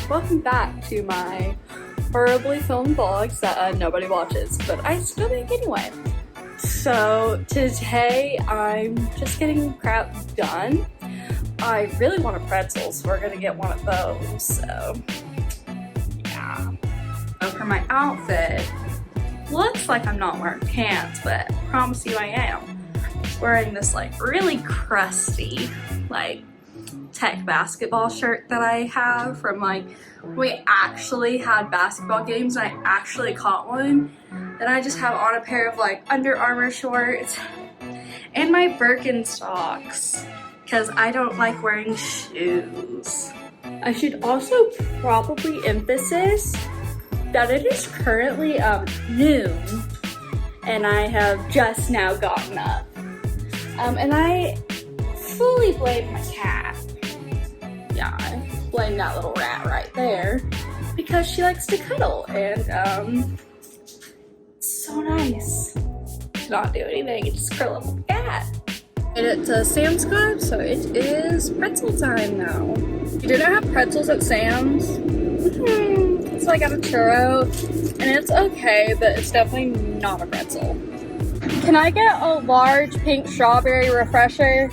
welcome back to my horribly filmed vlogs that nobody watches, but I still make anyway. So today I'm just getting crap done. I really want a pretzel, so we're gonna get one of those, so yeah. So for my outfit, looks like I'm not wearing pants, but I promise you I am. Wearing this like really crusty like tech basketball shirt that I have from like we actually had basketball games and I actually caught one. Then I just have on a pair of like Under Armour shorts and my Birkenstocks because I don't like wearing shoes. I should also probably emphasize that it is currently noon and I have just now gotten up. And I fully blame my cat. Yeah, I blame that little rat right there because she likes to cuddle and it's so nice to not do anything and just curl up with the cat. Made it to Sam's Club, so it is pretzel time now. You didn't have pretzels at Sam's? So I got a churro and it's okay, but it's definitely not a pretzel. Can I get a large pink strawberry refresher?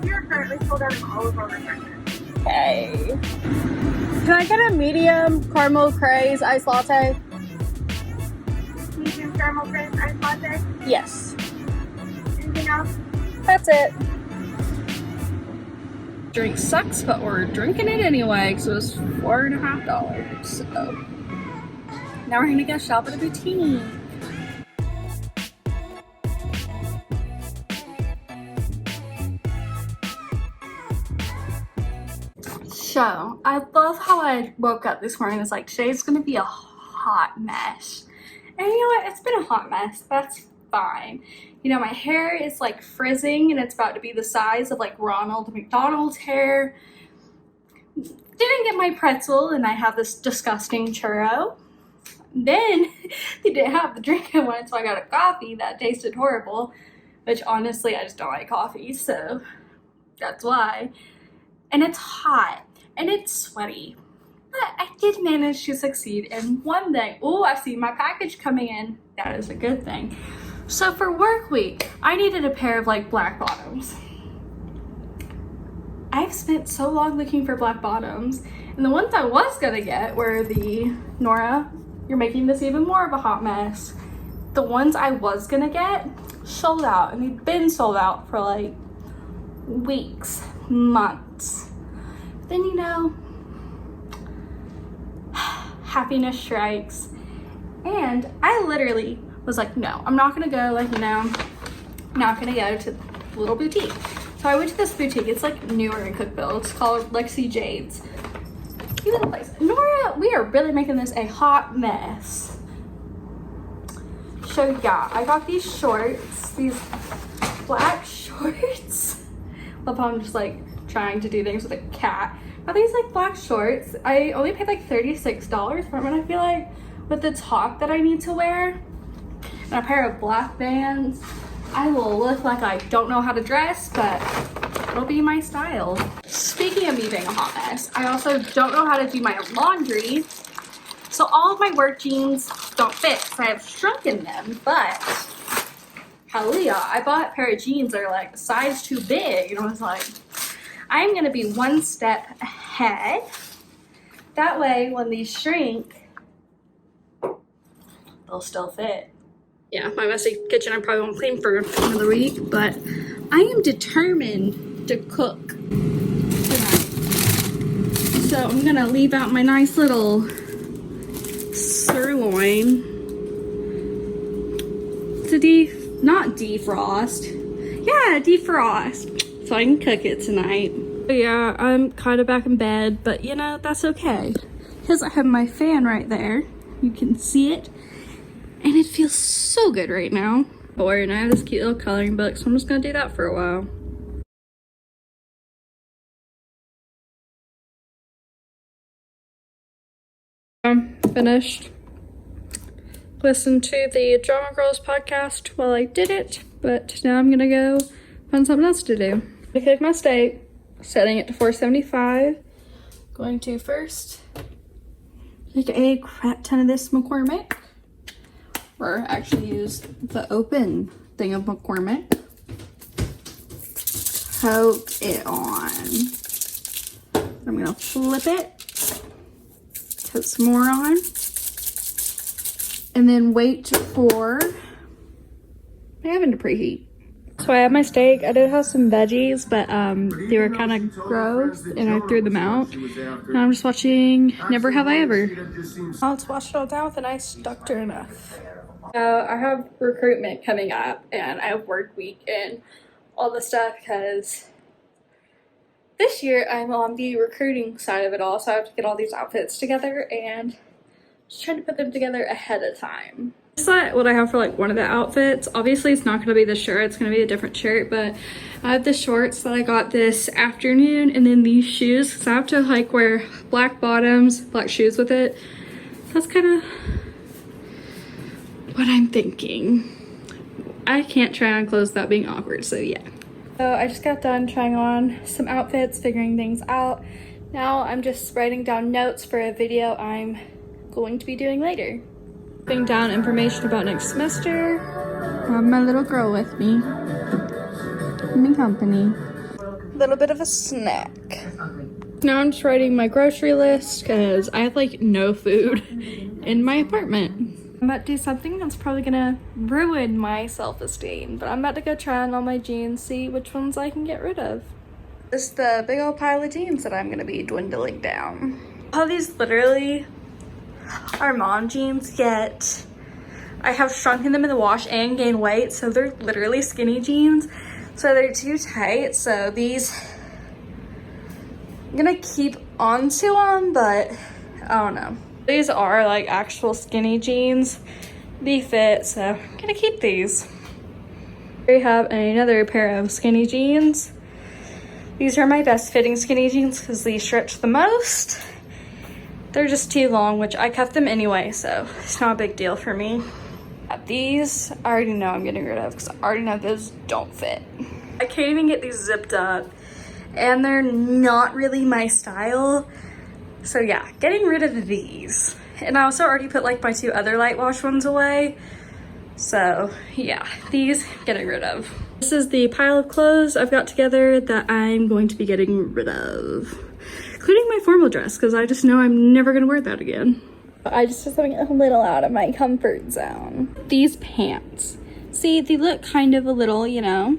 We are currently sold out of all of our refreshers. Okay. Can I get a medium caramel craze iced latte? Medium caramel crisp iced latte. Yes. Anything else? That's it. Drink sucks, but we're drinking it anyway because it was $4.50. So now we're gonna go shop at a boutique. So, I love how I woke up this morning. It's like, today's gonna be a hot mess. And you know what? It's been a hot mess. That's fine. You know, my hair is like frizzing and it's about to be the size of like Ronald McDonald's hair. Didn't get my pretzel and I have this disgusting churro. Then they didn't have the drink I wanted, so I got a coffee that tasted horrible. Which honestly, I just don't like coffee, so that's why. And it's hot. And it's sweaty, but I did manage to succeed in one thing. Oh, I see my package coming in. That is a good thing. So for work week, I needed a pair of like black bottoms. I've spent so long looking for black bottoms, and the ones I was gonna get were the Nora, you're making this even more of a hot mess. The ones I was gonna get sold out, and they've been sold out for like weeks, months. Then, you know, happiness strikes. And I literally was like, no, I'm not gonna go, like, you know, not gonna go to the little boutique. So I went to this boutique. It's like newer in Cookville. It's called Lexi Jade's. Cute little place. Nora, we are really making this a hot mess. So yeah, I got these shorts, these black shorts. Love how I'm just like trying to do things with a cat. Are these like black shorts? I only paid like $36 for them, and I feel like with the top that I need to wear and a pair of black Vans, I will look like I don't know how to dress, but it'll be my style. Speaking of me being a hot mess, I also don't know how to do my laundry. So all of my work jeans don't fit, so I have shrunken them, but hallelujah, I bought a pair of jeans that are like a size too big, and I was like, I'm gonna be one step ahead. That way, when these shrink, they'll still fit. Yeah, my messy kitchen I probably won't clean for another week, but I am determined to cook tonight. So I'm gonna leave out my nice little sirloin to not defrost. Yeah, defrost. So I can cook it tonight. But yeah, I'm kind of back in bed, but you know, that's okay. Because I have my fan right there. You can see it. And it feels so good right now. Boy, and I have this cute little coloring book, so I'm just gonna do that for a while. I'm finished. Listened to the Drama Girls podcast while I did it, but now I'm gonna go find something else to do. I cook my steak, setting it to 475. Going to first Like a crap ton of this McCormick. Or actually use the open thing of McCormick. Poke it on. I'm gonna flip it. Put some more on. And then wait for my oven to preheat. So I have my steak. I did have some veggies, but they were kind of gross and I threw them out. And I'm just watching Never Have I Ever. Let's wash it all down with a nice duck enough. I have recruitment coming up and I have work week and all the stuff because this year I'm on the recruiting side of it all. So I have to get all these outfits together and just trying to put them together ahead of time. This is what I have for like one of the outfits. Obviously it's not going to be the shirt, it's going to be a different shirt, but I have the shorts that I got this afternoon and then these shoes because I have to like wear black bottoms, black shoes with it. That's kind of what I'm thinking. I can't try on clothes without being awkward, so yeah. So I just got done trying on some outfits, figuring things out. Now I'm just writing down notes for a video I'm going to be doing later. Putting down information about next semester. I have my little girl with me. Me company. A little bit of a snack. Now I'm just writing my grocery list because I have like no food in my apartment. I'm about to do something that's probably gonna ruin my self-esteem, but I'm about to go try on all my jeans, see which ones I can get rid of. This is the big old pile of jeans that I'm gonna be dwindling down. All these literally are mom jeans, yet I have shrunken them in the wash and gained weight, so they're literally skinny jeans. So they're too tight, so these I'm gonna keep onto them, but I don't know. These are like actual skinny jeans. They fit, so I'm gonna keep these. Here we have another pair of skinny jeans. These are my best fitting skinny jeans because these stretch the most. They're just too long, which I cut them anyway, so it's not a big deal for me. These I already know I'm getting rid of because I already know those don't fit. I can't even get these zipped up and they're not really my style. So yeah, getting rid of these. And I also already put like my two other light wash ones away. So yeah, these getting rid of. This is the pile of clothes I've got together that I'm going to be getting rid of. Including my formal dress, because I just know I'm never gonna wear that again. I just did something a little out of my comfort zone. These pants. See, they look kind of a little, you know,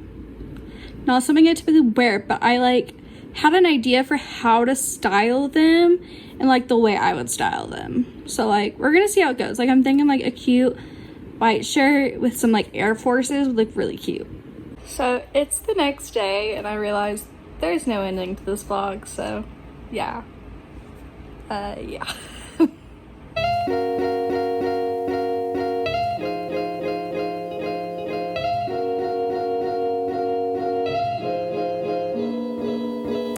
not something I typically wear, but I like had an idea for how to style them and like the way I would style them. So like, we're gonna see how it goes. Like I'm thinking like a cute white shirt with some like Air Forces would look really cute. So it's the next day and I realized there's no ending to this vlog, so yeah. Yeah.